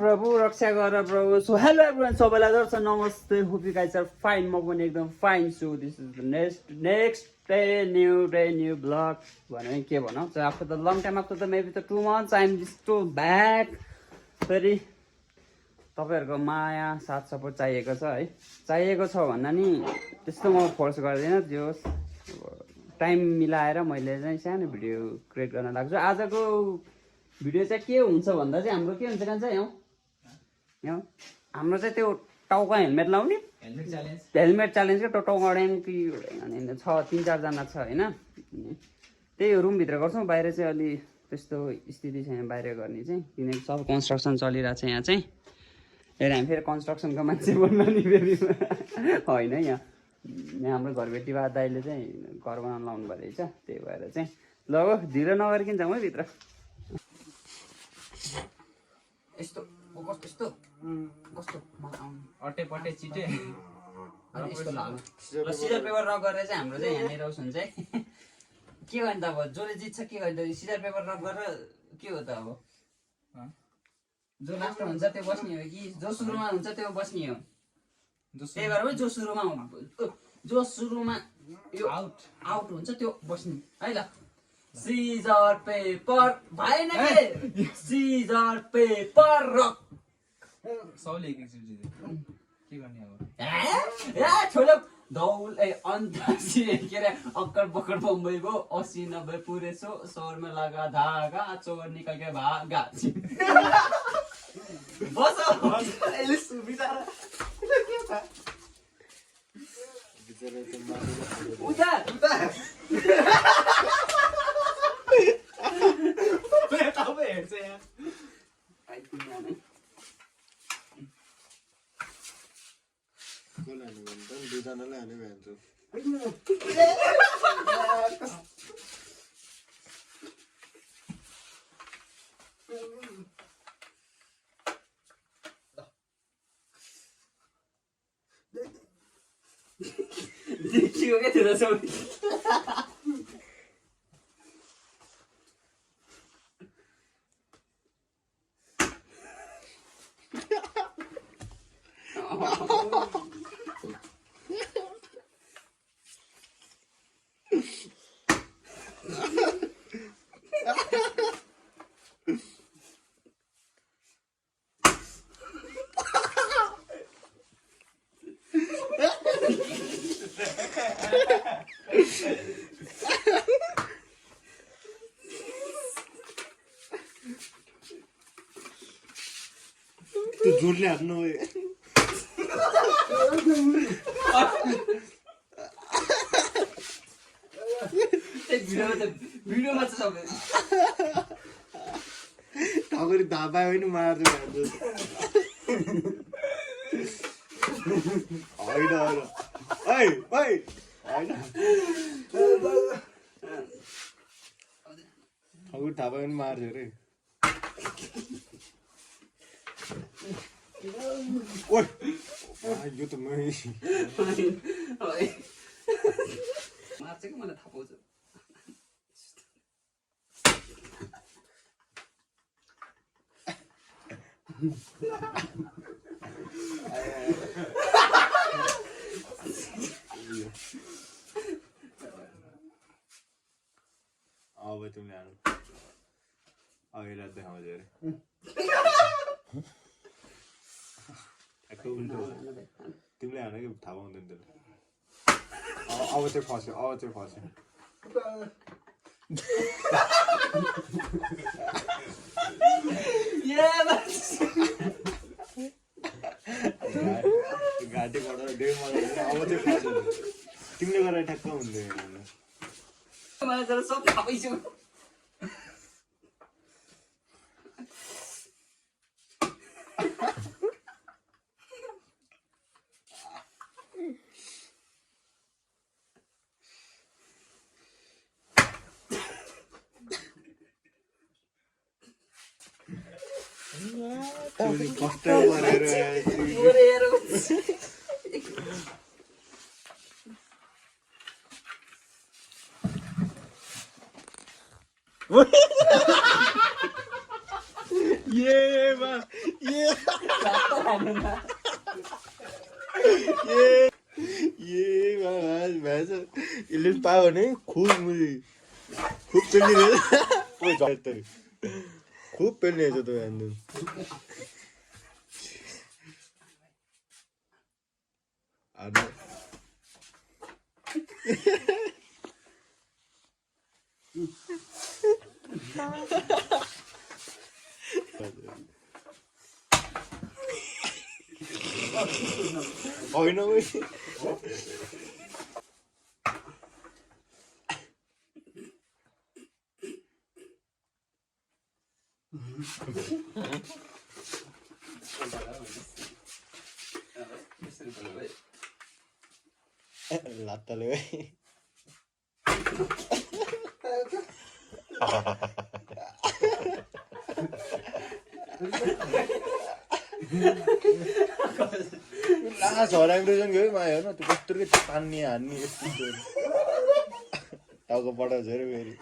प्रभु रक्षा गर प्रभु. सो हेलो एभ्रिवान, सबैलाई दर्शन नमस्ते. Hope you guys are fine. म पनि एकदम फाइन छु. This is the next day new blog भने के भनौँ. So after the long time, after the maybe the 2 months I am still back. फेरि तपाईँहरूको माया साथ सपोर्ट चाहिएको छ है. चाहिएको छ भन्दा नि त्यस्तो म फोर्स गर्दिनँ. त्यो टाइम मिलाएर मैले चाहिँ सानो भिडियो क्रिएट गर्न लाग्छु. आजको भिडियो चाहिँ के हुन्छ भन्दा चाहिँ हाम्रो के हुन्छ कान्छ यहाँ हाम्रो चाहिँ त्यो टाउको हेलमेट लाउने हेलमेट च्यालेन्ज क्या. टाउको अड्याङ्की छ 3-4 जना छ होइन. त्यही रुमभित्र गर्छौँ. बाहिर चाहिँ अलि त्यस्तो स्थिति छैन बाहिर गर्ने चाहिँ, किनकि सब कन्स्ट्रक्सन चलिरहेको छ यहाँ चाहिँ. फेरि हामी फेरि कन्स्ट्रक्सनको मान्छे बन्न नि फेरि होइन. यहाँ हाम्रो घरबेटी बा दाइले चाहिँ घर बनाउनु लाउनु भएको रहेछ. त्यही भएर चाहिँ ल ढिलो नगरिकन जाउँ है भित्र. यस्तो कस्तो कस्तो अटेपटे छिटे यस्तो लाग्यो. र सिजर पेपर रक गरेर चाहिँ हाम्रो चाहिँ यहाँनिर उस हुन्छ है. के गर्ने त अब जसले जित्छ के गर्ने त. सिजर पेपर रक गरेर के हो त अब. जो लास्टमा हुन्छ त्यो बस्ने हो कि जो सुरुमा हुन्छ त्यो बस्ने हो. त्यही भएर पनि जो सुरुमा यो आउट हुन्छ त्यो बस्ने है ल. सिजर पेपर भएन के. सिजर पेपर रक सबले एकचोटि के गर्ने अब. छोडो दौल अन्ताक्षी के अरे अक्कड बक्कड बम्बई गो 80-90 पुरे 100 में लगा धागा चोर निकल के भागा. बस अहिले सुविधा उता हेर्छ यहाँ दुईजनालाई हाल्ने भन्छ. देखियो क्या त्यो सब. त्यो जोडले हान्नु भिडियोमा चाहिँ सबै ठगरी धापा पनि मार्दै होइन होइन ठगरी धापा पनि मार्छ अरे. यो त मार्छ कि मलाई थाहा पाउँछ. अब तिमीले हाल्नु अहिले देखाउँछ अरे. तिमीले हान कि थाहा पाउँदैन त्यसले. अब चाहिँ फस्यो. घाँटीबाट डेढ मजा अब चाहिँ फस्यो. तिमीले गरेर ठ्याक्क हुँदैन. सब थाहा पाइसक्यो. कष्ट गरेर यसले पायो भने खुब पेल्ने रहेछ खुब पेल्ने रहेछ तपाईँ हान्नु होइन लात्ताले लास्ट हराइरहेछन् गयो माया हेर्न त्यो कस्तो के तान्ने हान्ने यस्तो टाउको पठाउँछ अरे फेरि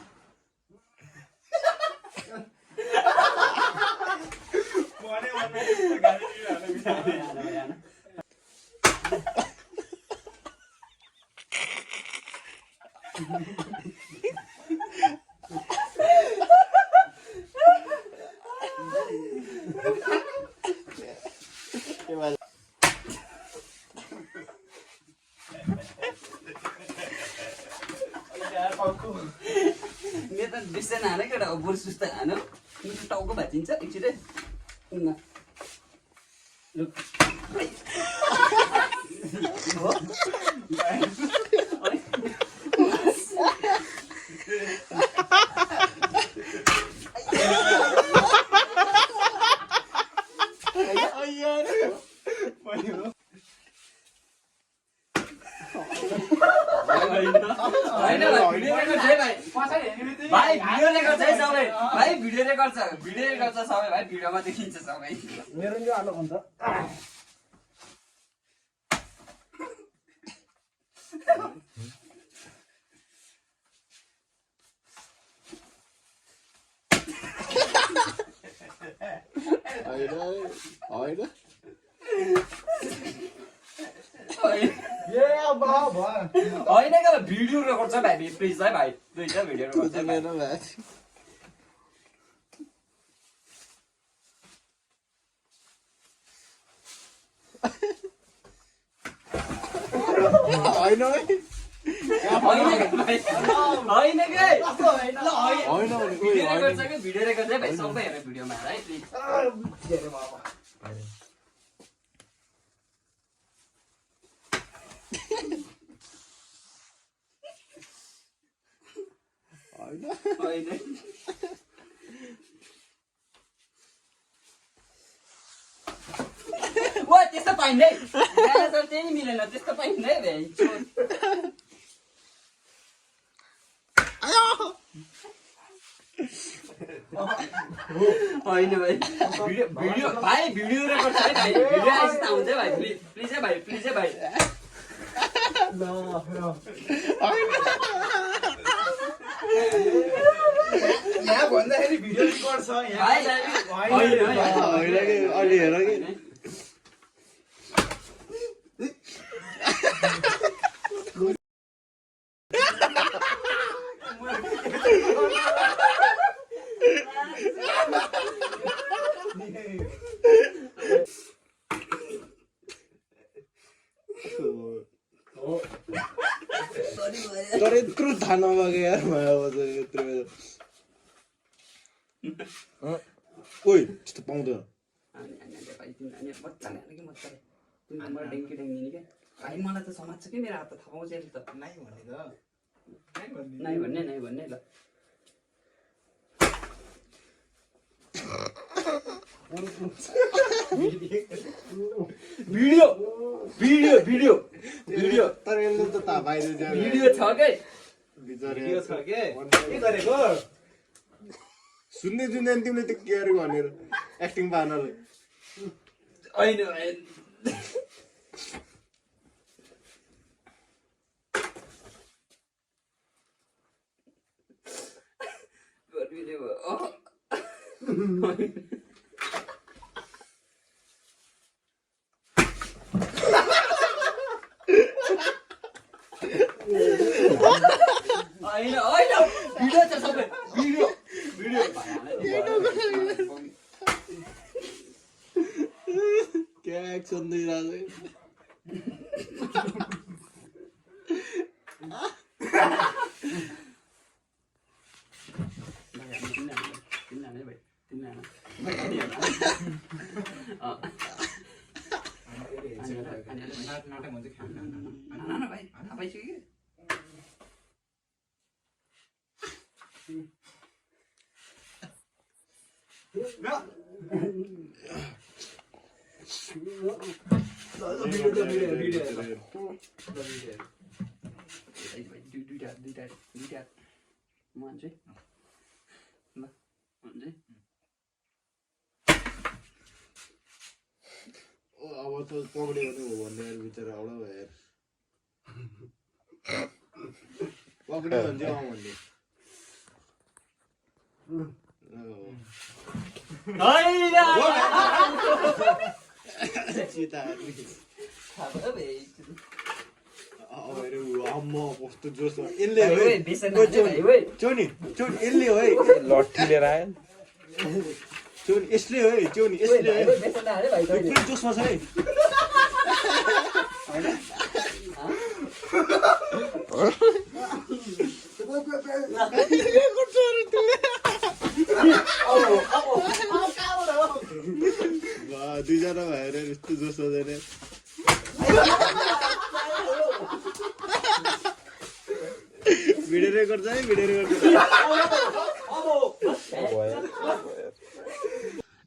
मेरो त डिस्टेन्स हाने केटा हो बुढी सुस्ता हानो टाउको भाँचिन्छ एकछिटै भाइ भिडियो रेकर्ड छ सबै भाइ भिडियो रेकर्ड छ सबै भाइ भिडियोमा देखिन्छ सबै मेरो नि आलो हुन्छ होइन क्या भिडियो रेकर्ड छ भाइ प्लिज है भाइ दुईटा भिडियो रेकर्ड छ मेरो भाइ होइन भिडियो रेकर्ड चाहिँ भाइ सबै हेरेर भिडियोमा है प्लिज त्यस्तो पाइँदै त्यही मिलेन त्यस्तो पाइँदै होइन भाइ भिडियो भाइ भिडियो रेकर्ड छ है भाइ भिडियो आएपछि त हुन्छ भाइ प्लिज है भाइ यहाँ भन्दाखेरि भिडियो रेकर्ड छ यहाँ अलि हेर कि तर यत्रो थाहा नभएको यार माया यत्रो ओइ त्यस्तो पाउँदैन भाइ मलाई त समाज छ कि मेरो हात त थाहा पाउँछ नि त नाइ भन्ने त नाइ भन्ने ल भिडियो तर यसले त थाहा पाइदिन्छ भिडियो छ के भिडियो छ के गरेको सुन्दै तिमीले त्यो के गरेको भनेर एक्टिङ पार्नलाई होइन होइन भिडियो छ सबै भिडियो क्या एक्सन दिइरहेको नाटक हुन्छ भाइ थाहा पाइसक्यो कि दुईटा म हान्छु ल हुन्छ अब त पक्रियो भने हो भन्ने बिचरा एउटा भयो पक्रियो भने चाहिँ भन्ने कस्तो जोस यसले चोनी यसले हो है लट्ठी लिएर आयो चोनी यसले हो है चोनी यसले है जोसमा छ है दुईजना भएर यस्तो जोस हुँदैन भिडियो रेकर्ड छ है भिडियो रेकर्ड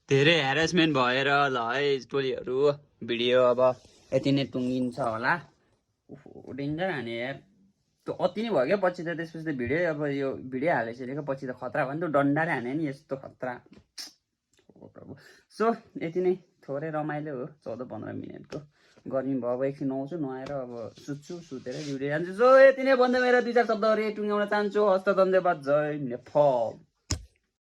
धेरै ह्यारेसमेन्ट भएर ल है स्टोरीहरू भिडियो अब यति नै टुङ्गिन्छ होला डेन्जर हाने यार त्यो अति नै भयो क्या पछि त त्यसपछि त भिडियो अब यो भिडियो हालिसकेको पछि त खतरा भयो नि त डन्डाले हाने नि यस्तो खतरा सो यति नै थोरै रमाइलो हो 14-15 मिनटको गर्मी भयो अब एकछिन आउँछु नुहाएर अब सुत्छु सुतेर भिडियो हान्छु सो यति नै भन्दा मेरो 2-4 शब्दहरू टुङ्ग्याउन चाहन्छु हस्त धन्यवाद जय नेपाल